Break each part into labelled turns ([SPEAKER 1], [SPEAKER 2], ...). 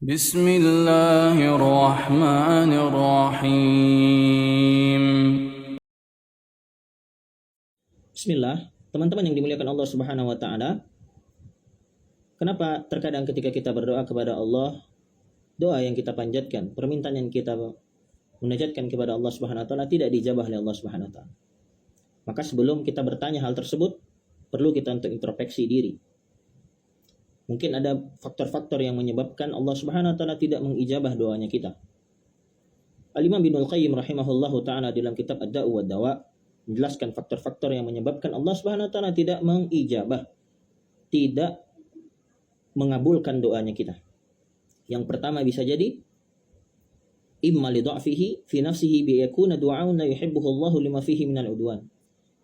[SPEAKER 1] Bismillahirrahmanirrahim.
[SPEAKER 2] Bismillah, teman-teman yang dimuliakan Allah Subhanahu wa taala. Kenapa terkadang ketika kita berdoa kepada Allah, doa yang kita panjatkan, permintaan yang kita munajatkan kepada Allah Subhanahu wa taala tidak dijabah oleh Allah Subhanahu wa taala? Maka sebelum kita bertanya hal tersebut, perlu kita untuk introspeksi diri. Mungkin ada faktor-faktor yang menyebabkan Allah Subhanahu wa taala tidak mengijabah doanya kita. Al-Imam Ibnul Qayyim rahimahullahu taala dalam kitab Ad-Da'u wad-Dawa menjelaskan faktor-faktor yang menyebabkan Allah Subhanahu wa taala tidak mengijabah, tidak mengabulkan doanya kita. Yang pertama bisa jadi imma li dha'fihi fi nafsihi bi yakuna du'aun la yuhibbuhu Allah lima fihi minal udwan.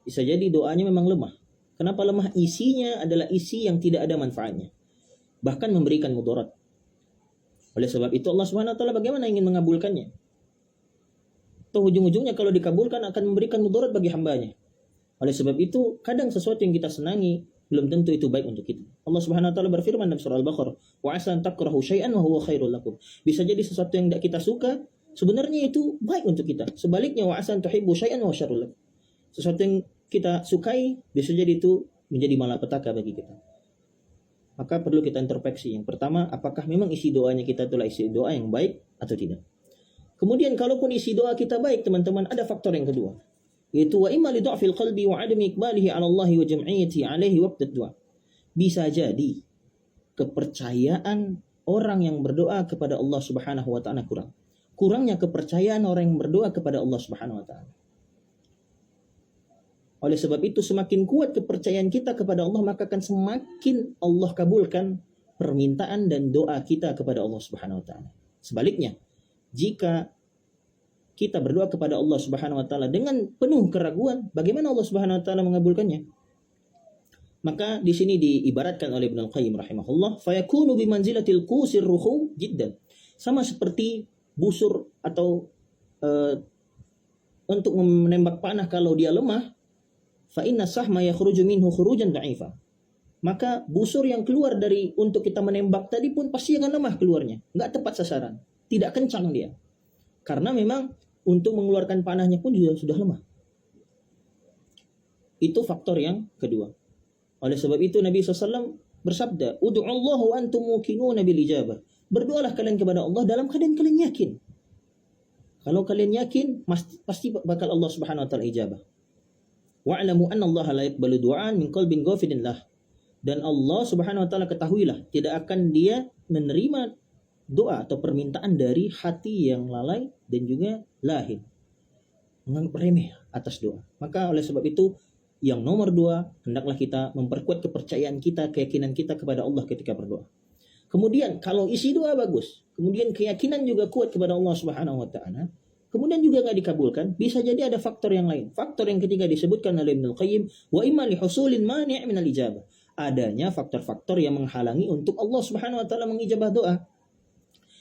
[SPEAKER 2] Bisa jadi doanya memang lemah. Kenapa lemah? Isinya adalah isi yang tidak ada manfaatnya, bahkan memberikan mudarat. Oleh sebab itu Allah Subhanahu wa taala bagaimana ingin mengabulkannya? Atau ujung-ujungnya kalau dikabulkan akan memberikan mudarat bagi hambanya. Oleh sebab itu kadang sesuatu yang kita senangi belum tentu itu baik untuk kita. Allah Subhanahu wa taala berfirman dalam surah Al-Baqarah, "Wa 'asa an takrahu syai'an wa huwa khairul lakum." Bisa jadi sesuatu yang tidak kita suka sebenarnya itu baik untuk kita. Sebaliknya, wa 'asa an tuhibbu syai'an wa syarrul lakum. Sesuatu yang kita sukai bisa jadi itu menjadi malapetaka bagi kita. Maka perlu kita introspeksi. Yang pertama, apakah memang isi doanya kita itulah isi doa yang baik atau tidak? Kemudian kalaupun isi doa kita baik, teman-teman, ada faktor yang kedua, yaitu wa imma li dha'fil qalbi wa 'adami iqbalihi 'ala Allah wa jam'iyyati 'alaihi waqt ad-du'a. Bisa jadi kepercayaan orang yang berdoa kepada Allah Subhanahu wa taala kurang. Kurangnya kepercayaan orang yang berdoa kepada Allah Subhanahu wa taala. Oleh sebab itu semakin kuat kepercayaan kita kepada Allah, maka akan semakin Allah kabulkan permintaan dan doa kita kepada Allah Subhanahu wa taala. Sebaliknya, jika kita berdoa kepada Allah Subhanahu wa taala dengan penuh keraguan, bagaimana Allah Subhanahu wa taala mengabulkannya? Maka di sini diibaratkan oleh Ibnul Qayyim rahimahullah, fayakunu bimanzilatil qusir ruhum jiddan. Sama seperti busur atau untuk menembak panah kalau dia lemah, fa inna sahma yakhruju minhu khurujan dha'ifa. Maka busur yang keluar dari untuk kita menembak tadi pun pasti akan lemah keluarnya, enggak tepat sasaran, tidak kencang dia. Karena memang untuk mengeluarkan panahnya pun juga sudah lemah. Itu faktor yang kedua. Oleh sebab itu Nabi SAW bersabda, "Ud'uallahu antum muqinuna bil ijabah." Berdoalah kalian kepada Allah dalam keadaan kalian yakin. Kalau kalian yakin, pasti bakal Allah Subhanahu wa taala ijabah. Wa'lamu anna Allah la yaqbalu du'an min qalbin ghafilin lah. Dan Allah Subhanahu wa taala ketahuilah, tidak akan Dia menerima doa atau permintaan dari hati yang lalai dan juga lahin, menganggap remeh atas doa. Maka oleh sebab itu yang nomor dua, hendaklah kita memperkuat kepercayaan kita, keyakinan kita kepada Allah ketika berdoa. Kemudian kalau isi doa bagus, kemudian keyakinan juga kuat kepada Allah Subhanahu wa taala, kemudian juga nggak dikabulkan, bisa jadi ada faktor yang lain. Faktor yang ketiga disebutkan oleh Ibnul Qayyim, wa imma li husulin mani' min al-ijabah. Adanya faktor-faktor yang menghalangi untuk Allah Subhanahu wa taala mengijabah doa.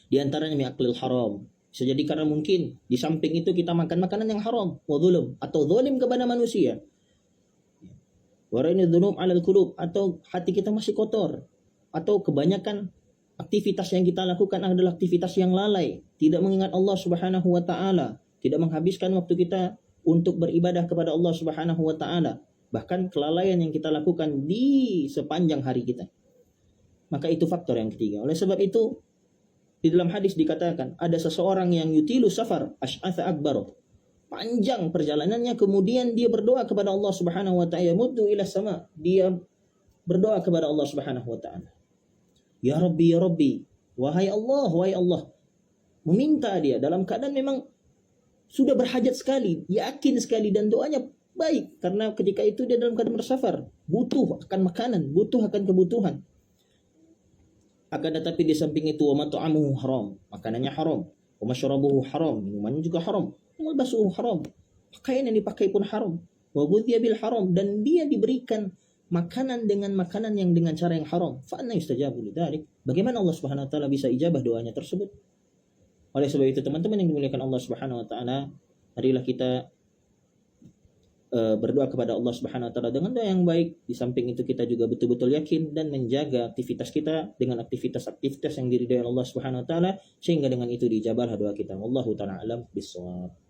[SPEAKER 2] Di antaranya mi'aklil haram. Bisa jadi karena mungkin di samping itu kita makan makanan yang haram, wa dzulum, atau zalim kepada manusia. Wa raini dzunub 'alal qulub, atau hati kita masih kotor, atau kebanyakan aktivitas yang kita lakukan adalah aktivitas yang lalai, tidak mengingat Allah Subhanahu wa taala, tidak menghabiskan waktu kita untuk beribadah kepada Allah Subhanahu wa taala, bahkan kelalaian yang kita lakukan di sepanjang hari kita. Maka itu faktor yang ketiga. Oleh sebab itu di dalam hadis dikatakan ada seseorang yang yutilu safar asy'atha akbar, panjang perjalanannya, kemudian dia berdoa kepada Allah Subhanahu wa taala, muddu ila sama, dia berdoa kepada Allah Subhanahu wa taala, ya Rabbi, wahai Allah, meminta dia dalam keadaan memang sudah berhajat sekali, yakin sekali, dan doanya baik karena ketika itu dia dalam keadaan bersafar, butuh akan makanan, butuh akan kebutuhan. Akan tetapi di samping itu, wa mat'amuhu haram, makanannya haram, wa masyrabuhu haram, minumannya juga haram, wa basuhu haram, pakaian yang dipakai pun haram, wa ghudhiya bil haram, dan dia diberikan makanan dengan makanan yang dengan cara yang haram. Fa anna yustajabu lidzalik. Bagaimana Allah Subhanahu wa taala bisa ijabah doanya tersebut? Oleh sebab itu teman-teman yang dimuliakan Allah Subhanahu wa taala, marilah kita berdoa kepada Allah Subhanahu wa taala dengan doa yang baik. Di samping itu kita juga betul-betul yakin dan menjaga aktivitas kita dengan aktivitas-aktivitas yang diridhai Allah Subhanahu wa taala, sehingga dengan itu dijabah doa kita. Wallahu taala alam bissawab.